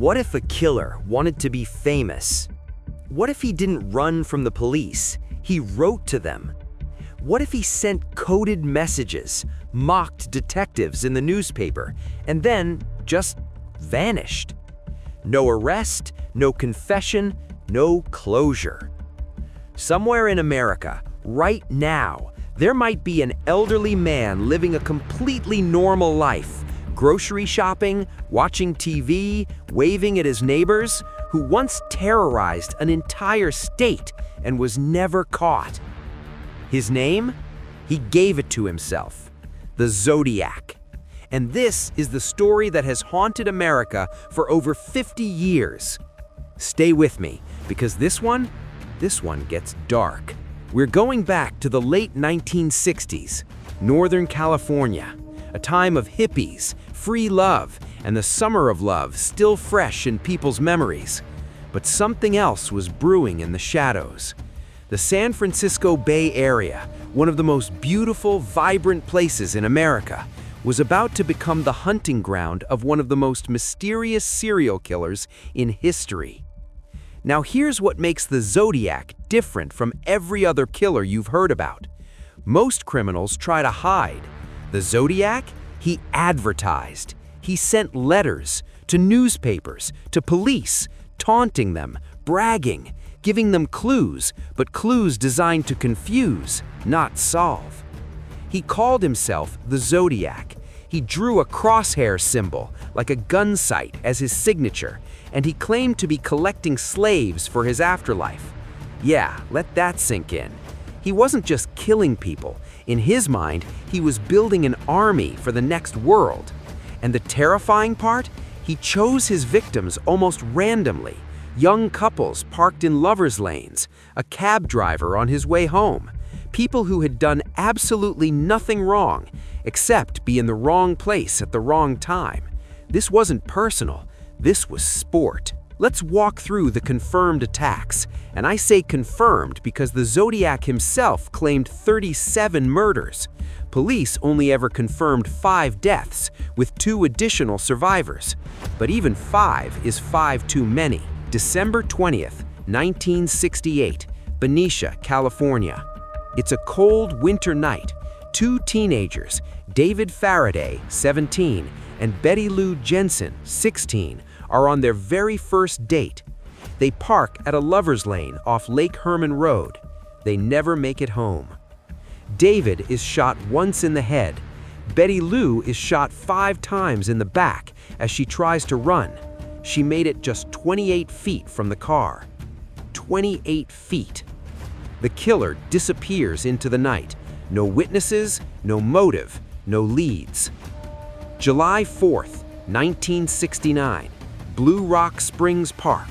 What if a killer wanted to be famous? What if he didn't run from the police? He wrote to them. What if he sent coded messages, mocked detectives in the newspaper, and then just vanished? No arrest, no confession, no closure. Somewhere in America, right now, there might be an elderly man living a completely normal life, grocery shopping, watching TV, waving at his neighbors, who once terrorized an entire state and was never caught. His name? He gave it to himself. The Zodiac. And this is the story that has haunted America for over 50 years. Stay with me, because this one gets dark. We're going back to the late 1960s, Northern California, a time of hippies, free love, and the summer of love still fresh in people's memories. But something else was brewing in the shadows. The San Francisco Bay Area, one of the most beautiful, vibrant places in America, was about to become the hunting ground of one of the most mysterious serial killers in history. Now here's what makes the Zodiac different from every other killer you've heard about. Most criminals try to hide. The Zodiac? He advertised. He sent letters to newspapers, to police, taunting them, bragging, giving them clues, but clues designed to confuse, not solve. He called himself the Zodiac. He drew a crosshair symbol, like a gun sight, as his signature, and he claimed to be collecting slaves for his afterlife. Yeah, let that sink in. He wasn't just killing people. In his mind, he was building an army for the next world. And the terrifying part? He chose his victims almost randomly. Young couples parked in lovers' lanes, a cab driver on his way home, people who had done absolutely nothing wrong, except be in the wrong place at the wrong time. This wasn't personal, this was sport. Let's walk through the confirmed attacks, and I say confirmed because the Zodiac himself claimed 37 murders. Police only ever confirmed 5 deaths, with 2 additional survivors. But even 5 is 5 too many. December 20th, 1968, Benicia, California. It's a cold winter night. 2 teenagers, David Faraday, 17, and Betty Lou Jensen, 16, are on their very first date. They park at a lover's lane off Lake Herman Road. They never make it home. David is shot once in the head. Betty Lou is shot 5 times in the back as she tries to run. She made it just 28 feet from the car. 28 feet. The killer disappears into the night. No witnesses, no motive, no leads. July 4th, 1969, Blue Rock Springs Park.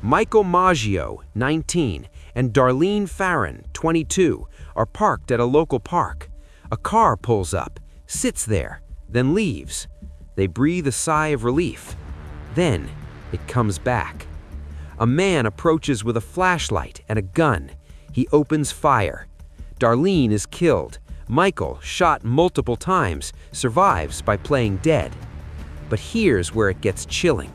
Michael Maggio, 19, and Darlene Farron, 22, are parked at a local park. A car pulls up, sits there, then leaves. They breathe a sigh of relief. Then it comes back. A man approaches with a flashlight and a gun. He opens fire. Darlene is killed. Michael, shot multiple times, survives by playing dead. But here's where it gets chilling.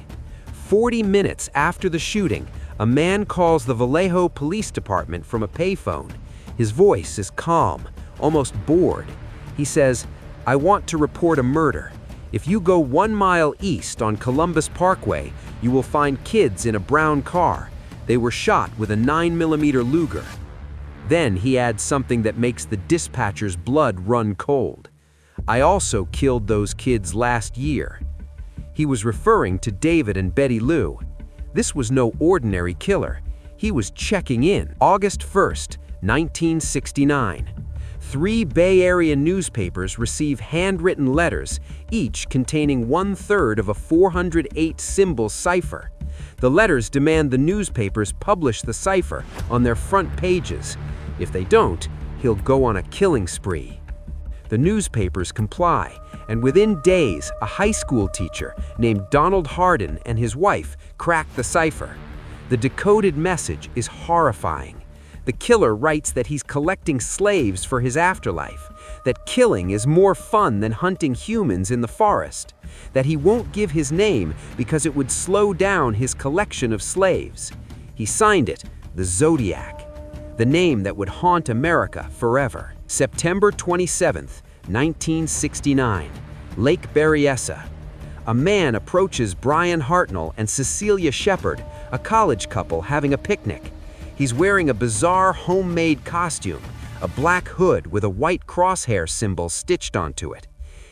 40 minutes after the shooting, a man calls the Vallejo Police Department from a payphone. His voice is calm, almost bored. He says, "I want to report a murder. If you go 1 mile east on Columbus Parkway, you will find kids in a brown car. They were shot with a 9mm Luger." Then he adds something that makes the dispatcher's blood run cold. "I also killed those kids last year." He was referring to David and Betty Lou. This was no ordinary killer. He was checking in. August 1st, 1969. 3 Bay Area newspapers receive handwritten letters, each containing 1/3 of a 408-symbol cipher. The letters demand the newspapers publish the cipher on their front pages. If they don't, he'll go on a killing spree. The newspapers comply, and within days, a high school teacher named Donald Hardin and his wife crack the cipher. The decoded message is horrifying. The killer writes that he's collecting slaves for his afterlife. that killing is more fun than hunting humans in the forest, that he won't give his name because it would slow down his collection of slaves. He signed it, the Zodiac, the name that would haunt America forever. September 27, 1969, Lake Berryessa. A man approaches Brian Hartnell and Cecilia Shepard, a college couple having a picnic. He's wearing a bizarre homemade costume, a black hood with a white crosshair symbol stitched onto it.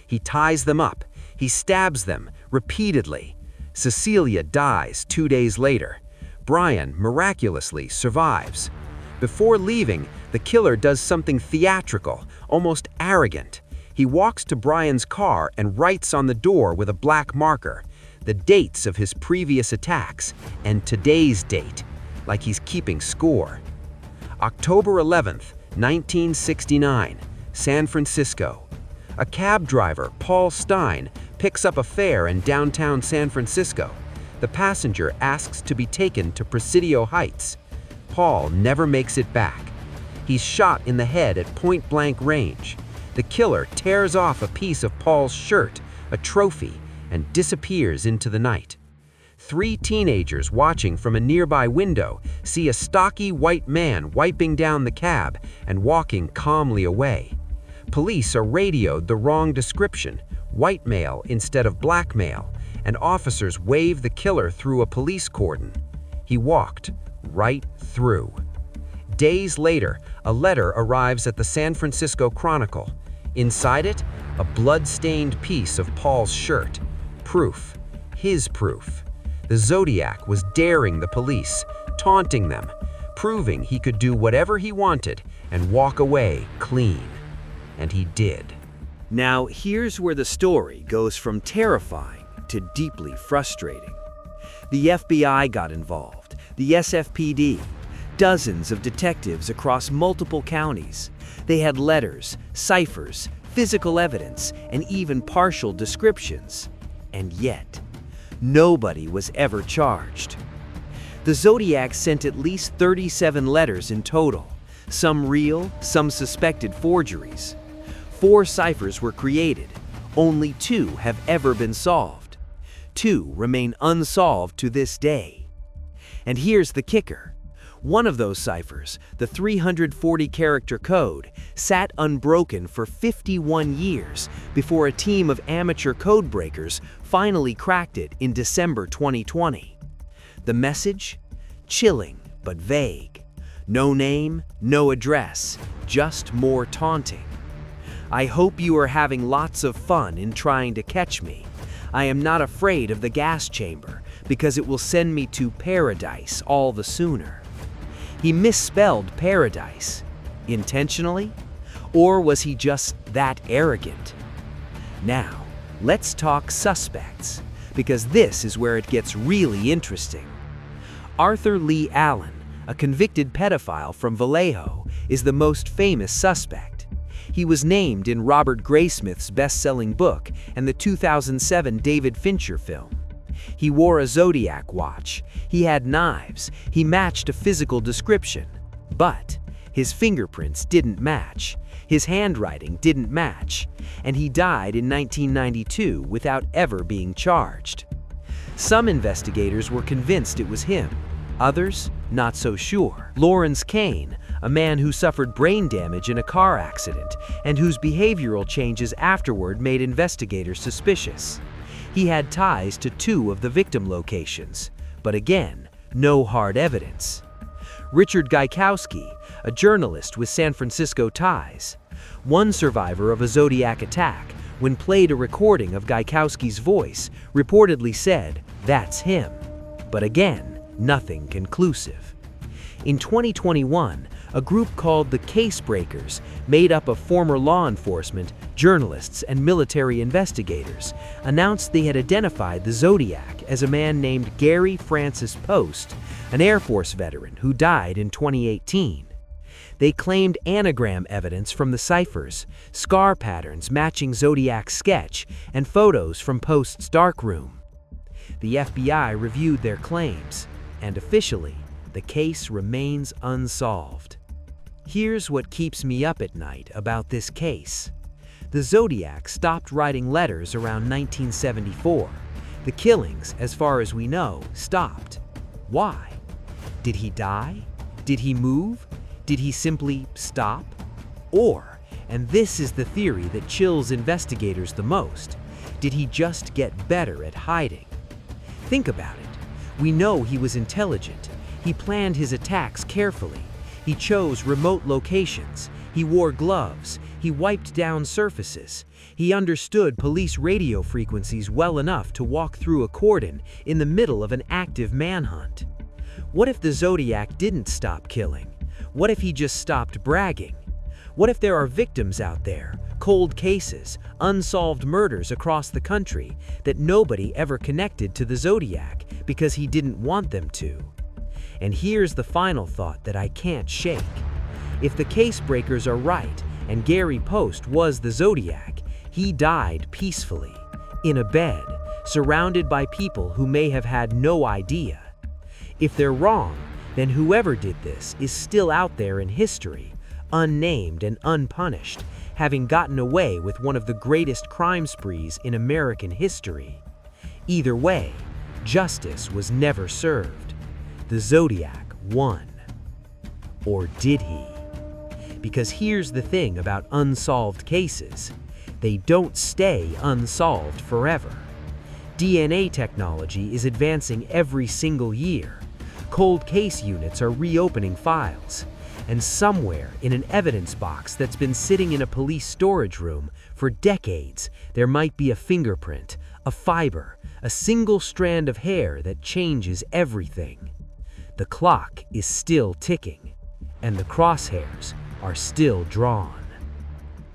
He ties them up. He stabs them repeatedly. Cecilia dies 2 days later. Brian miraculously survives. Before leaving, the killer does something theatrical, almost arrogant. He walks to Brian's car and writes on the door with a black marker the dates of his previous attacks and today's date, like he's keeping score. October 11th, 1969, San Francisco. A cab driver, Paul Stein, picks up a fare in downtown San Francisco. The passenger asks to be taken to Presidio Heights. Paul never makes it back. He's shot in the head at point-blank range. The killer tears off a piece of Paul's shirt, a trophy, and disappears into the night. 3 teenagers watching from a nearby window see a stocky white man wiping down the cab and walking calmly away. Police are radioed the wrong description, white male instead of black male, and officers wave the killer through a police cordon. He walked right through. Days later, a letter arrives at the San Francisco Chronicle. Inside it, a blood-stained piece of Paul's shirt. Proof. His proof. The Zodiac was daring the police, taunting them, proving he could do whatever he wanted and walk away clean. And he did. Now, here's where the story goes from terrifying to deeply frustrating. The FBI got involved, the SFPD, dozens of detectives across multiple counties. They had letters, ciphers, physical evidence, and even partial descriptions. And yet, nobody was ever charged. The Zodiac sent at least 37 letters in total, some real, some suspected forgeries. 4 ciphers were created. Only 2 have ever been solved. 2 remain unsolved to this day. And here's the kicker. One of those ciphers, the 340-character code, sat unbroken for 51 years before a team of amateur code breakers finally cracked it in December 2020. The message? Chilling but vague. No name, no address, just more taunting. I hope you are having lots of fun in trying to catch me. I am not afraid of the gas chamber because it will send me to paradise all the sooner. He misspelled paradise. Intentionally? Or was he just that arrogant? Now, let's talk suspects, because this is where it gets really interesting. Arthur Leigh Allen, a convicted pedophile from Vallejo, is the most famous suspect. He was named in Robert Graysmith's best-selling book and the 2007 David Fincher film. He wore a Zodiac watch, he had knives, he matched a physical description. But his fingerprints didn't match, his handwriting didn't match, and he died in 1992 without ever being charged. Some investigators were convinced it was him, others not so sure. Lawrence Kane, a man who suffered brain damage in a car accident and whose behavioral changes afterward made investigators suspicious. He had ties to 2 of the victim locations, but again, no hard evidence. Richard Gaikowski, a journalist with San Francisco ties. One survivor of a Zodiac attack, when played a recording of Gaikowski's voice, reportedly said, "That's him." But again, nothing conclusive. In 2021, a group called the Case Breakers, made up of former law enforcement, journalists, and military investigators, announced they had identified the Zodiac as a man named Gary Francis Post, an Air Force veteran who died in 2018. They claimed anagram evidence from the ciphers, scar patterns matching Zodiac's sketch, and photos from Post's darkroom. The FBI reviewed their claims, and officially, the case remains unsolved. Here's what keeps me up at night about this case. The Zodiac stopped writing letters around 1974. The killings, as far as we know, stopped. Why? Did he die? Did he move? Did he simply stop? Or, and this is the theory that chills investigators the most, did he just get better at hiding? Think about it. We know he was intelligent. He planned his attacks carefully. He chose remote locations. He wore gloves. He wiped down surfaces. He understood police radio frequencies well enough to walk through a cordon in the middle of an active manhunt. What if the Zodiac didn't stop killing? What if he just stopped bragging? What if there are victims out there, cold cases, unsolved murders across the country that nobody ever connected to the Zodiac because he didn't want them to? And here's the final thought that I can't shake. If the case breakers are right and Gary Post was the Zodiac, he died peacefully, in a bed, surrounded by people who may have had no idea. If they're wrong, then whoever did this is still out there in history, unnamed and unpunished, having gotten away with one of the greatest crime sprees in American history. Either way, justice was never served. The Zodiac won. Or did he? Because here's the thing about unsolved cases. They don't stay unsolved forever. DNA technology is advancing every single year. Cold case units are reopening files. And somewhere in an evidence box that's been sitting in a police storage room for decades, there might be a fingerprint, a fiber, a single strand of hair that changes everything. The clock is still ticking, and the crosshairs are still drawn.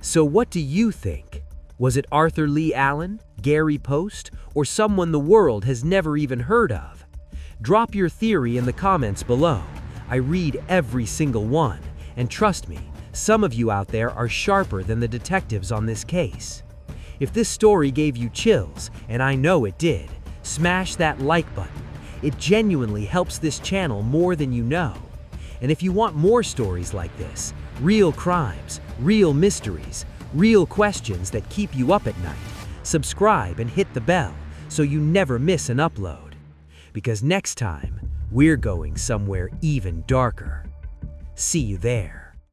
So what do you think? Was it Arthur Leigh Allen, Gary Post, or someone the world has never even heard of? Drop your theory in the comments below. I read every single one, and trust me, some of you out there are sharper than the detectives on this case. If this story gave you chills, and I know it did, smash that like button. It genuinely helps this channel more than you know. And if you want more stories like this, real crimes, real mysteries, real questions that keep you up at night, subscribe and hit the bell so you never miss an upload. Because next time, we're going somewhere even darker. See you there.